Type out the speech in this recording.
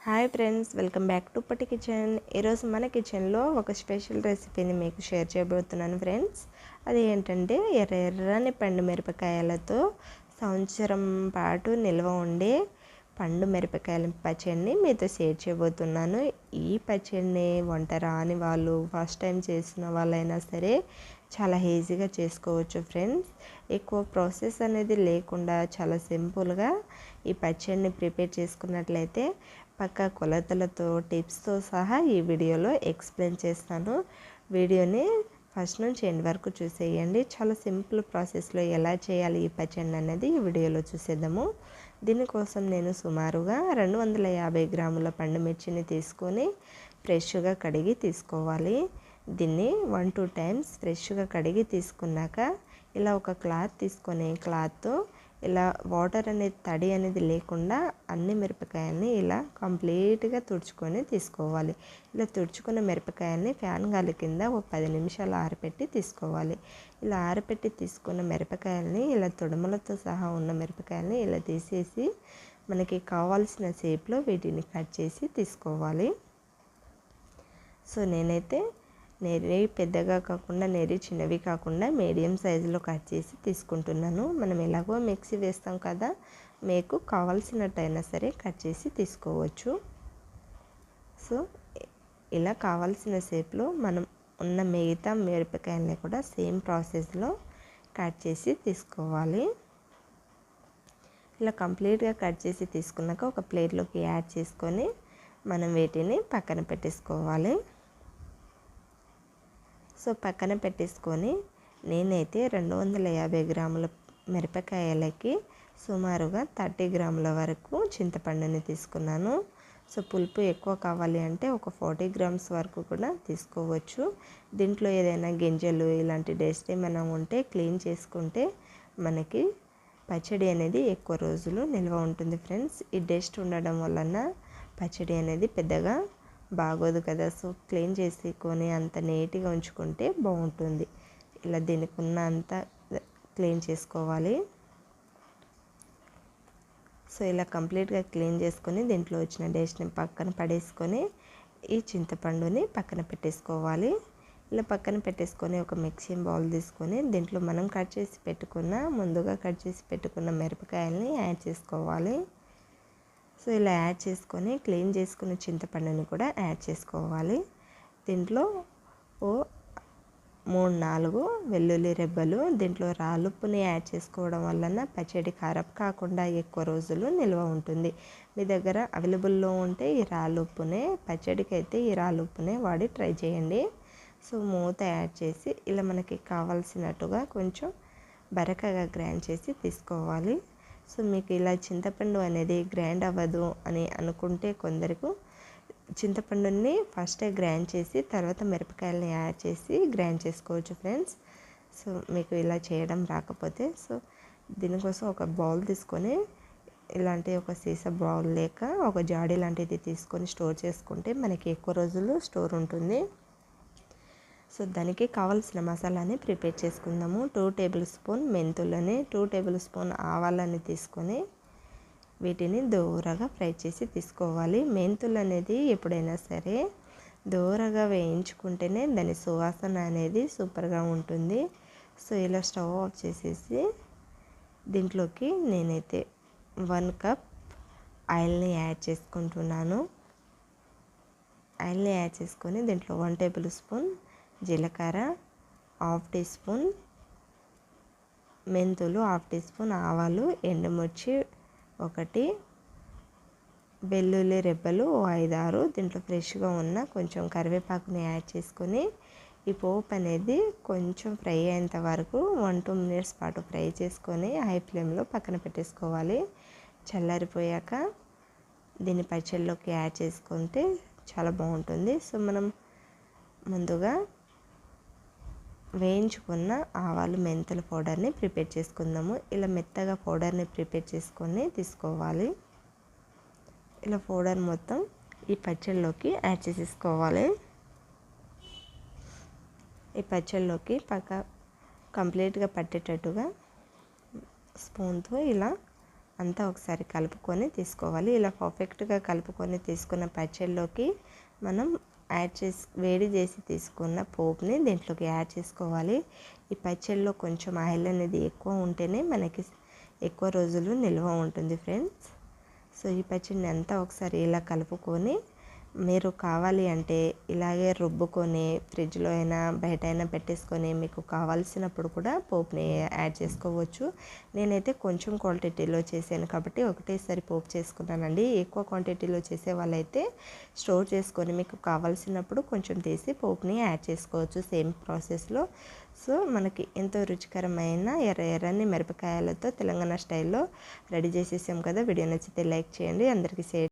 Hi friends, welcome back to పట్టి kitchen. ఈరోజు మన కిచెన్లో ఒక స్పెషల్ రెసిపీని మీకు షేర్ చేయబోతున్నాను ఫ్రెండ్స్. అది ఏంటంటే ఎర్రని పండు మిరపకాయలతో సంవత్సరం పాటు నిల్వ ఉండే పండు మిరపకాయల పచ్చడిని మీతో షేర్ చేయబోతున్నాను. ఈ పచ్చడిని వంట రాని వాళ్ళు, ఫస్ట్ టైం చేసిన వాళ్ళైనా సరే చాలా ఈజీగా చేసుకోవచ్చు ఫ్రెండ్స్. ఎక్కువ ప్రాసెస్ అనేది లేకుండా చాలా సింపుల్గా ఈ పచ్చడిని ప్రిపేర్ చేసుకున్నట్లయితే పక్కా కొలతలతో టిప్స్తో సహా ఈ వీడియోలో ఎక్స్ప్లెయిన్ చేస్తాను. వీడియోని ఫస్ట్ నుంచి ఎండ్ వరకు చూసేయండి. చాలా సింపుల్ ప్రాసెస్లో ఎలా చేయాలి ఈ పచ్చడి అనేది ఈ వీడియోలో చూసేద్దాము. దీనికోసం నేను సుమారుగా 250 గ్రాముల పండు మిర్చిని తీసుకొని ఫ్రెష్గా కడిగి తీసుకోవాలి. దీన్ని 1-2 టైమ్స్ ఫ్రెష్గా కడిగి తీసుకున్నాక ఇలా ఒక క్లాత్ తీసుకొని క్లాత్తో ఇలా వాటర్ అనేది తడి అనేది లేకుండా అన్ని మిరపకాయల్ని ఇలా కంప్లీట్గా తుడుచుకొని తీసుకోవాలి. ఇలా తుడుచుకున్న మిరపకాయల్ని ఫ్యాన్ గాలి కింద ఒక 10 నిమిషాలు ఆరబెట్టి తీసుకోవాలి. ఇలా ఆరబెట్టి తీసుకున్న మిరపకాయల్ని ఇలా తొడుములతో సహా ఉన్న మిరపకాయల్ని ఇలా తీసేసి మనకి కావాల్సిన షేప్లో వీటిని కట్ చేసి తీసుకోవాలి. సో నేనైతే నెర్రీ పెద్దగా కాకుండా నెర్రీ చిన్నవి కాకుండా మీడియం సైజులో కట్ చేసి తీసుకుంటున్నాను. మనం ఎలాగో మిక్సీ వేస్తాం కదా, మీకు కావాల్సినట్టయినా సరే కట్ చేసి తీసుకోవచ్చు. సో ఇలా కావాల్సిన షేప్లో మనం ఉన్న మిగతా మిరపకాయల్ని కూడా సేమ్ ప్రాసెస్లో కట్ చేసి తీసుకోవాలి. ఇలా కంప్లీట్గా కట్ చేసి తీసుకున్నాక ఒక ప్లేట్లోకి యాడ్ చేసుకొని మనం వీటిని పక్కన పెట్టేసుకోవాలి. సో పక్కన పెట్టేసుకొని నేనైతే 250 గ్రాముల మిరపకాయలకి సుమారుగా 30 గ్రాముల వరకు చింతపండుని తీసుకున్నాను. సో పులుపు ఎక్కువ కావాలి అంటే ఒక 40 గ్రామ్స్ వరకు కూడా తీసుకోవచ్చు. దీంట్లో ఏదైనా గింజలు ఇలాంటి డస్ట్ ఏమైనా ఉంటే క్లీన్ చేసుకుంటే మనకి పచ్చడి అనేది ఎక్కువ రోజులు నిల్వ ఉంటుంది ఫ్రెండ్స్. ఈ డస్ట్ ఉండడం వలన పచ్చడి అనేది పెద్దగా బాగోదు కదా. సో క్లీన్ చేసుకొని అంత నీట్గా ఉంచుకుంటే బాగుంటుంది. ఇలా దీనికి ఉన్న అంతా క్లీన్ చేసుకోవాలి. సో ఇలా కంప్లీట్గా క్లీన్ చేసుకొని దీంట్లో వచ్చిన డస్ట్ని పక్కన పడేసుకొని ఈ చింతపండుని పక్కన పెట్టేసుకోవాలి. ఇలా పక్కన పెట్టేసుకొని ఒక మిక్సింగ్ బౌల్ తీసుకొని దీంట్లో మనం ముందుగా కట్ చేసి పెట్టుకున్న మిరపకాయలని యాడ్ చేసుకోవాలి. సో ఇలా యాడ్ చేసుకొని క్లీన్ చేసుకున్న చింతపండుని కూడా యాడ్ చేసుకోవాలి. దీంట్లో 3-4 వెల్లుల్లి రెబ్బలు, దీంట్లో రాళ్ళుప్పుని యాడ్ చేసుకోవడం వలన పచ్చడి ఖరాబ్ కాకుండా ఎక్కువ రోజులు నిల్వ ఉంటుంది. మీ దగ్గర అవైలబుల్లో ఉంటే ఈ రాళ్ళుప్పునే పచ్చడికి అయితే ఈ రాళ్ళుప్పునే వాడి ట్రై చేయండి. సో మూత యాడ్ చేసి ఇలా మనకి కావాల్సినట్టుగా కొంచెం బరకగా గ్రైండ్ చేసి తీసుకోవాలి. సో మీకు ఇలా చింతపండు అనేది గ్రైండ్ అవ్వదు అని అనుకుంటే కొందరికి చింతపండుని ఫస్టే గ్రైండ్ చేసి తర్వాత మిరపకాయలని యాడ్ చేసి గ్రైండ్ చేసుకోవచ్చు ఫ్రెండ్స్. సో మీకు ఇలా చేయడం రాకపోతే సో దీనికోసం ఒక బౌల్ తీసుకొని ఇలాంటి ఒక సీసా బౌల్ లేక ఒక జాడీ లాంటిది తీసుకొని స్టోర్ చేసుకుంటే మనకి ఎక్కువ రోజులు స్టోర్ ఉంటుంది. సో దానికి కావాల్సిన మసాలాని ప్రిపేర్ చేసుకుందాము. 2 టేబుల్ స్పూన్ మెంతులని, 2 టేబుల్ స్పూన్ ఆవాలని తీసుకొని వీటిని దోరగా ఫ్రై చేసి తీసుకోవాలి. మెంతులు అనేది ఎప్పుడైనా సరే దోరగా వేయించుకుంటేనే దాని సువాసన అనేది సూపర్గా ఉంటుంది. సో ఇలా స్టవ్ ఆఫ్ చేసేసి దీంట్లోకి నేనైతే 1 కప్ ఆయిల్ని యాడ్ చేసుకుంటున్నాను. ఆయిల్ని యాడ్ చేసుకొని దీంట్లో 1 టేబుల్ స్పూన్ జీలకర్ర, 1/2 టీ స్పూన్ మెంతులు, 1/2 టీ స్పూన్ ఆవాలు, ఎండుమిర్చి 1, వెల్లుల్లి రెబ్బలు 5-6, దీంట్లో ఫ్రెష్గా ఉన్న కొంచెం కరివేపాకుని యాడ్ చేసుకొని ఈ పోపు అనేది కొంచెం ఫ్రై అయ్యేంత వరకు 1-2 మినిట్స్ పాటు ఫ్రై చేసుకొని హై ఫ్లేమ్లో పక్కన పెట్టేసుకోవాలి. చల్లారిపోయాక దీన్ని పచ్చళ్ళలోకి యాడ్ చేసుకుంటే చాలా బాగుంటుంది. సో మనం ముందుగా వేయించుకున్న ఆవాలు మెంతుల పౌడర్ని ప్రిపేర్ చేసుకుందాము. ఇలా మెత్తగా పౌడర్ని ప్రిపేర్ చేసుకొని తీసుకోవాలి. ఇలా పౌడర్ మొత్తం ఈ పచ్చళ్ళలోకి యాడ్ చేసేసుకోవాలి. ఈ పచ్చళ్ళలోకి కంప్లీట్గా పట్టేటట్టుగా స్పూన్తో ఇలా అంతా ఒకసారి కలుపుకొని తీసుకోవాలి. ఇలా పర్ఫెక్ట్గా కలుపుకొని తీసుకున్న పచ్చడిలోకి మనం వేడి చేసి తీసుకున్న పోపుని దీంట్లోకి యాడ్ చేసుకోవాలి. ఈ పచ్చడిలో కొంచెం ఆయిల్ అనేది ఎక్కువ ఉంటేనే మనకి ఎక్కువ రోజులు నిల్వ ఉంటుంది ఫ్రెండ్స్. సో ఈ పచ్చడిని అంతా ఒకసారి ఇలా కలుపుకొని మీరు కావాలి అంటే ఇలాగే రుబ్బుకొని ఫ్రిడ్జ్లో అయినా బయట అయినా పెట్టేసుకొని మీకు కావాల్సినప్పుడు కూడా పోపుని యాడ్ చేసుకోవచ్చు. నేనైతే కొంచెం క్వాంటిటీలో చేశాను కాబట్టి ఒకటేసారి పోపు చేసుకున్నానండి. ఎక్కువ క్వాంటిటీలో చేసే వాళ్ళైతే స్టోర్ చేసుకొని మీకు కావాల్సినప్పుడు కొంచెం తీసి పోపుని యాడ్ చేసుకోవచ్చు సేమ్ ప్రాసెస్లో. సో మనకి ఎంతో రుచికరమైన ఎర్రని మిరపకాయలతో తెలంగాణ స్టైల్లో రెడీ చేసేసాం కదా. వీడియో నచ్చితే లైక్ చేయండి, అందరికీ షేర్